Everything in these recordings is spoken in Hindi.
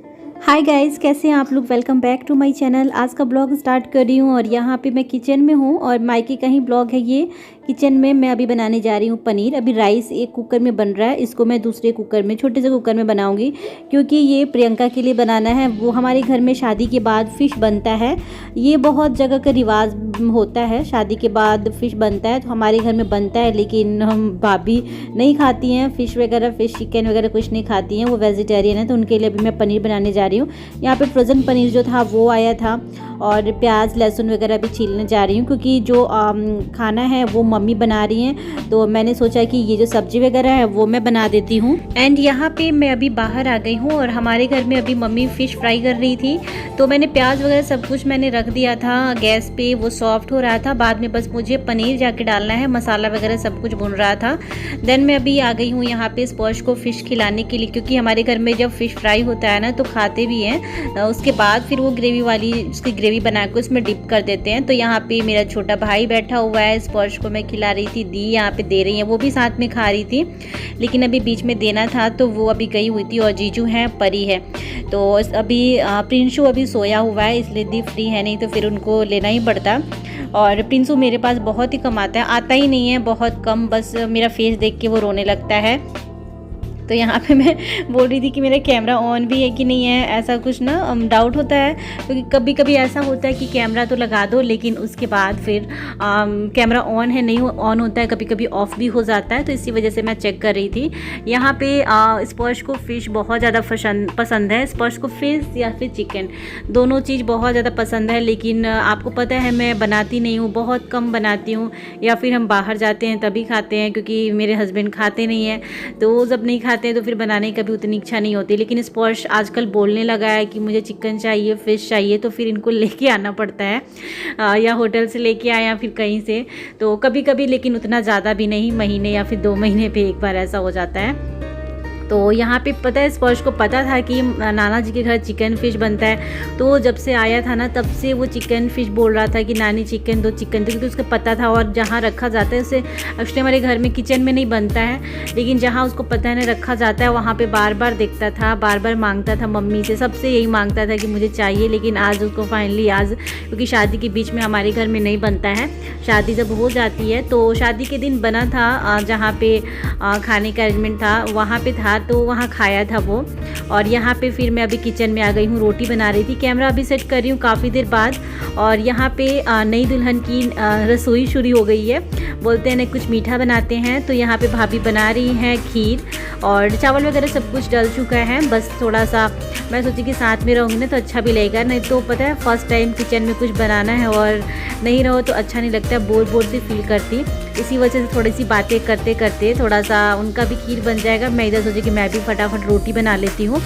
हाय गाइस, कैसे हैं आप लोग। Welcome back to my channel. आज का ब्लॉग स्टार्ट कर रही हूँ और यहाँ पे मैं किचन में हूँ और मायके का ही ब्लॉग है ये। किचन में मैं अभी बनाने जा रही हूँ पनीर। अभी राइस एक कुकर में बन रहा है, इसको मैं दूसरे कुकर में, छोटे से कुकर में बनाऊँगी क्योंकि ये प्रियंका के लिए बनाना है। वो हमारे घर में शादी के बाद फ़िश बनता है। ये बहुत जगह का रिवाज होता है, शादी के बाद फ़िश बनता है, तो हमारे घर में बनता है। लेकिन हम भाभी नहीं खाती हैं फ़िश वगैरह, फ़िश चिकन वगैरह कुछ नहीं खाती हैं, वो वेजिटेरियन है। तो उनके लिए अभी मैं पनीर बनाने जा रही हूँ। यहाँ पे फ्रोज़न पनीर जो था वो आया था और प्याज लहसुन वगैरह भी छीलने जा रही हूँ क्योंकि जो खाना है वो मम्मी बना रही हैं। तो मैंने सोचा कि ये जो सब्ज़ी वगैरह है वो मैं बना देती हूँ। एंड यहाँ पे मैं अभी बाहर आ गई हूँ और हमारे घर में अभी मम्मी फ़िश फ्राई कर रही थी। तो मैंने प्याज वगैरह सब कुछ मैंने रख दिया था गैस पे, वो सॉफ्ट हो रहा था। बाद में बस मुझे पनीर जाके डालना है, मसाला वगैरह सब कुछ भुन रहा था। देन मैं अभी आ गई हूँ यहाँ पे स्पॉश को फ़िश खिलाने के लिए, क्योंकि हमारे घर में जब फ़िश फ्राई होता है ना तो खाते भी हैं। उसके बाद फिर वो ग्रेवी वाली उसकी ग्रेवी बना के उसमें डिप कर देते हैं। तो यहाँ पे मेरा छोटा भाई बैठा हुआ है, स्पर्श को मैं खिला रही थी, दी यहाँ पे दे रही है, वो भी साथ में खा रही थी। लेकिन अभी बीच में देना था तो वो अभी गई हुई थी। और जीजू है, परी है। तो अभी प्रिंशु अभी सोया हुआ है, इसलिए दी फ्री है, नहीं तो फिर उनको लेना ही पड़ता। और प्रिंसू मेरे पास बहुत ही कम आता ही नहीं है, बहुत कम, बस मेरा फेस देख के वो रोने लगता है। तो यहाँ पे मैं बोल रही थी कि मेरा कैमरा ऑन भी है कि नहीं है, ऐसा कुछ ना डाउट होता है। क्योंकि कभी कभी ऐसा होता है कि कैमरा तो लगा दो लेकिन उसके बाद फिर कैमरा ऑन है नहीं ऑन होता है, कभी कभी ऑफ भी हो जाता है। तो इसी वजह से मैं चेक कर रही थी। यहाँ पे स्पर्श को फ़िश बहुत ज़्यादा पसंद है। स्पर्श को फ़िश या फिर चिकन, दोनों चीज़ बहुत ज़्यादा पसंद है। लेकिन आपको पता है मैं बनाती नहीं हूँ, बहुत कम बनाती हूँ, या फिर हम बाहर जाते हैं तभी खाते हैं, क्योंकि मेरे हस्बैंड खाते नहीं हैं। तो वो जब नहीं खाते हैं तो फिर बनाने की कभी उतनी इच्छा नहीं होती। लेकिन स्पर्श आजकल बोलने लगा है कि मुझे चिकन चाहिए, फ़िश चाहिए, तो फिर इनको लेके आना पड़ता है, या होटल से लेके आए या फिर कहीं से। तो कभी कभी, लेकिन उतना ज़्यादा भी नहीं, महीने या फिर 2 महीने पे एक बार ऐसा हो जाता है। तो यहाँ पे पता है स्पर्श को पता था कि नाना जी के घर चिकन फ़िश बनता है। तो जब से आया था ना तब से वो चिकन फ़िश बोल रहा था कि नानी चिकन दो, चिकन दो, क्योंकि उसको पता था। और जहाँ रखा जाता है, उसे एक्चुअली हमारे घर में किचन में नहीं बनता है, लेकिन जहाँ उसको पता है ना रखा जाता है वहाँ पे बार बार देखता था, बार बार मांगता था मम्मी से, सबसे यही मांगता था कि मुझे चाहिए। लेकिन आज उसको फाइनली, आज क्योंकि शादी के बीच में हमारे घर में नहीं बनता है, शादी जब हो जाती है तो शादी के दिन बना था, जहाँ पे खाने का अरेंजमेंट था वहाँ पे था, तो वहाँ खाया था वो। और यहाँ पे फिर मैं अभी किचन में आ गई हूँ, रोटी बना रही थी, कैमरा अभी सेट कर रही हूँ काफ़ी देर बाद। और यहाँ पे नई दुल्हन की रसोई शुरू हो गई है, बोलते हैं ना कुछ मीठा बनाते हैं। तो यहाँ पे भाभी बना रही हैं खीर और चावल वगैरह सब कुछ डल चुका है। बस थोड़ा सा मैं सोची कि साथ में रहूँगी ना तो अच्छा भी लगेगा, नहीं तो पता है फर्स्ट टाइम किचन में कुछ बनाना है और नहीं रहो तो अच्छा नहीं लगता, बोर बोर से फील करती। इसी वजह से थोड़ी सी बातें करते करते थोड़ा सा उनका भी खीर बन जाएगा। मैं इधर सोची कि मैं भी फटाफट रोटी बना लेती हूँ,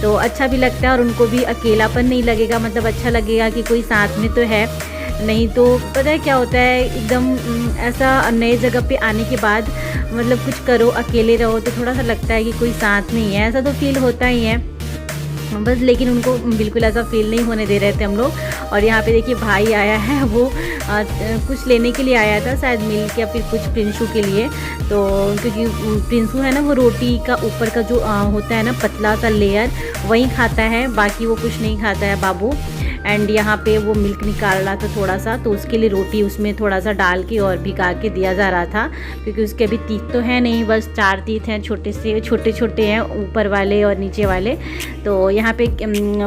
तो अच्छा भी लगता है और उनको भी अकेलापन नहीं लगेगा, मतलब अच्छा लगेगा कि कोई साथ में तो है। नहीं तो पता है क्या होता है, एकदम ऐसा नए जगह पे आने के बाद मतलब कुछ करो, अकेले रहो तो थोड़ा सा लगता है कि कोई साथ नहीं है, ऐसा तो फील होता ही है बस। लेकिन उनको बिल्कुल ऐसा फील नहीं होने दे रहे थे हम लोग। और यहाँ पे देखिए भाई आया है, वो कुछ लेने के लिए आया था, शायद मिल्क या फिर कुछ प्रिंशु के लिए। तो क्योंकि प्रिंशु है ना, वो रोटी का ऊपर का जो होता है ना पतला सा लेयर, वही खाता है, बाकी वो कुछ नहीं खाता है बाबू। एंड यहाँ पे वो मिल्क निकाल रहा था थोड़ा सा, तो उसके लिए रोटी उसमें थोड़ा सा डाल के और भिगा के दिया जा रहा था, क्योंकि उसके अभी तीत तो है नहीं, बस 4 तीत हैं, छोटे छोटे हैं, ऊपर वाले और नीचे वाले। तो यहाँ पे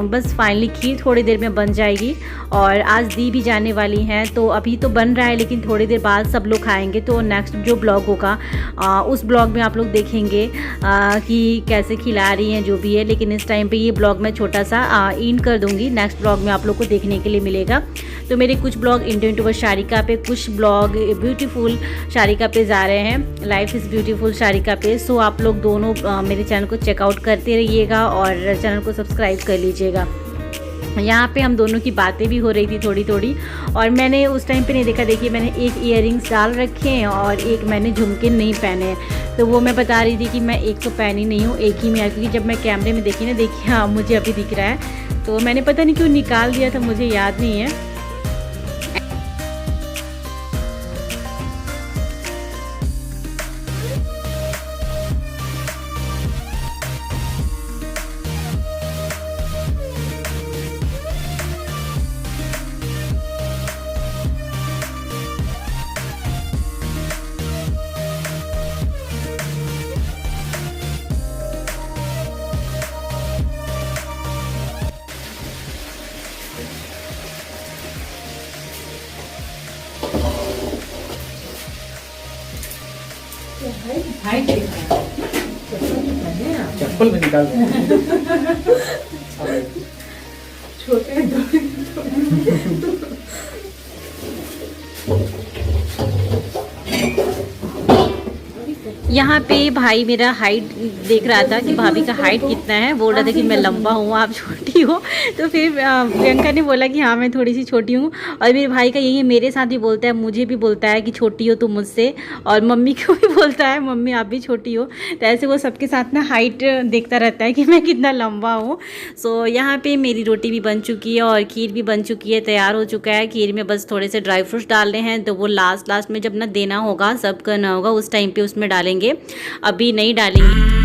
बस फाइनली खीर थोड़ी देर में बन जाएगी और आज दी भी जाने वाली हैं। तो अभी तो बन रहा है लेकिन थोड़ी देर बाद सब लोग खाएंगे। तो नेक्स्ट जो ब्लॉग होगा उस ब्लॉग में आप लोग देखेंगे कि कैसे खिला रही हैं जो भी है। लेकिन इस टाइम पे ये ब्लॉग मैं छोटा सा इन कर दूंगी, नेक्स्ट ब्लॉग में आप लोग को देखने के लिए मिलेगा। तो मेरे कुछ ब्लॉग इंडियन टूवर शारिका पे, कुछ ब्लॉग ब्यूटीफुल शारिका पे जा रहे हैं, लाइफ इज़ ब्यूटीफुल शारिका पे। सो आप लोग दोनों मेरे चैनल को चेकआउट करते रहिएगा और चैनल को सब्सक्राइब कर लीजिएगा। यहाँ पे हम दोनों की बातें भी हो रही थी थोड़ी थोड़ी, और मैंने उस टाइम पे नहीं देखा, देखिए मैंने एक ईयरिंग्स डाल रखे हैं और एक मैंने झुमके नहीं पहने हैं। तो वो मैं बता रही थी कि मैं एक तो पहनी नहीं हूँ, एक ही में है, क्योंकि जब मैं कैमरे में देखी ना, देखिए हाँ मुझे अभी दिख रहा है, तो मैंने पता नहीं क्यों निकाल दिया था, मुझे याद नहीं है। चप्पल में निकाल छोटे यहाँ पे भाई मेरा हाइट देख रहा था कि भाभी का हाइट कितना है, बोल रहा था कि मैं लंबा हूँ आप छोटी हो। तो फिर प्रियंका ने बोला कि हाँ मैं थोड़ी सी छोटी हूँ। और मेरे भाई का यही है, मेरे साथ भी बोलता है, मुझे भी बोलता है कि छोटी हो तुम मुझसे, और मम्मी को भी बोलता है मम्मी आप भी छोटी हो। तो ऐसे वो सबके साथ ना हाइट देखता रहता है कि मैं कितना लंबा हूँ। सो यहाँ पर मेरी रोटी भी बन चुकी है और खीर भी बन चुकी है, तैयार हो चुका है। खीर में बस थोड़े से ड्राई फ्रूट्स डालने हैं, तो वो लास्ट में जब ना देना होगा, सब करना होगा, उस टाइम पे उसमें डालेंगे, अभी नहीं डालेंगे।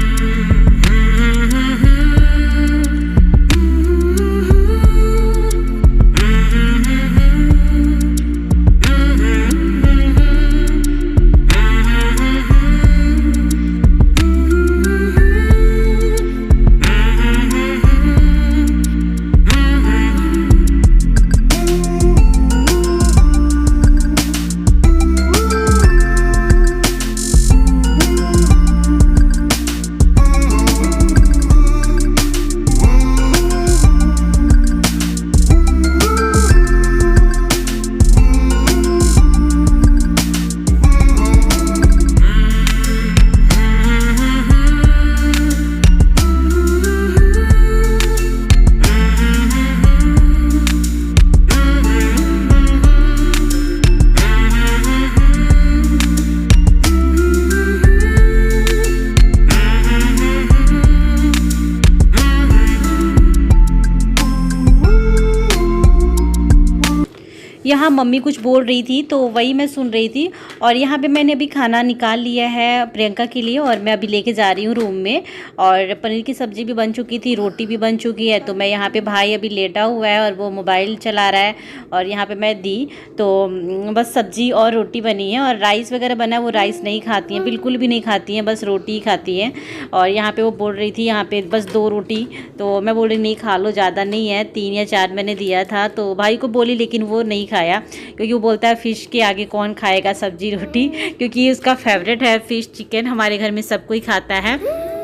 यहाँ मम्मी कुछ बोल रही थी तो वही मैं सुन रही थी। और यहाँ पे मैंने अभी खाना निकाल लिया है प्रियंका के लिए, और मैं अभी लेके जा रही हूँ रूम में। और पनीर की सब्ज़ी भी बन चुकी थी, रोटी भी बन चुकी है। तो मैं यहाँ पे, भाई अभी लेटा हुआ है और वो मोबाइल चला रहा है, और यहाँ पे मैं दी तो बस सब्ज़ी और रोटी बनी है। और राइस वगैरह बना है, वो राइस नहीं खाती हैं, बिल्कुल भी नहीं खाती हैं, बस रोटी ही खाती हैं। और यहाँ पर वो बोल रही थी यहाँ पर बस 2 रोटी, तो मैं बोल रही नहीं खा लो, ज़्यादा नहीं है, 3 या 4 मैंने दिया था। तो भाई को बोली लेकिन वो नहीं खाया, क्योंकि वो बोलता है फ़िश के आगे कौन खाएगा सब्जी रोटी, क्योंकि उसका फेवरेट है फ़िश चिकन, हमारे घर में सब कोई खाता है।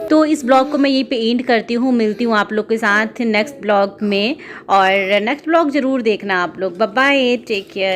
तो इस ब्लॉग को मैं यहीं पे एंड करती हूँ, मिलती हूँ आप लोग के साथ नेक्स्ट ब्लॉग में, और नेक्स्ट ब्लॉग ज़रूर देखना आप लोग। Bye bye, take care.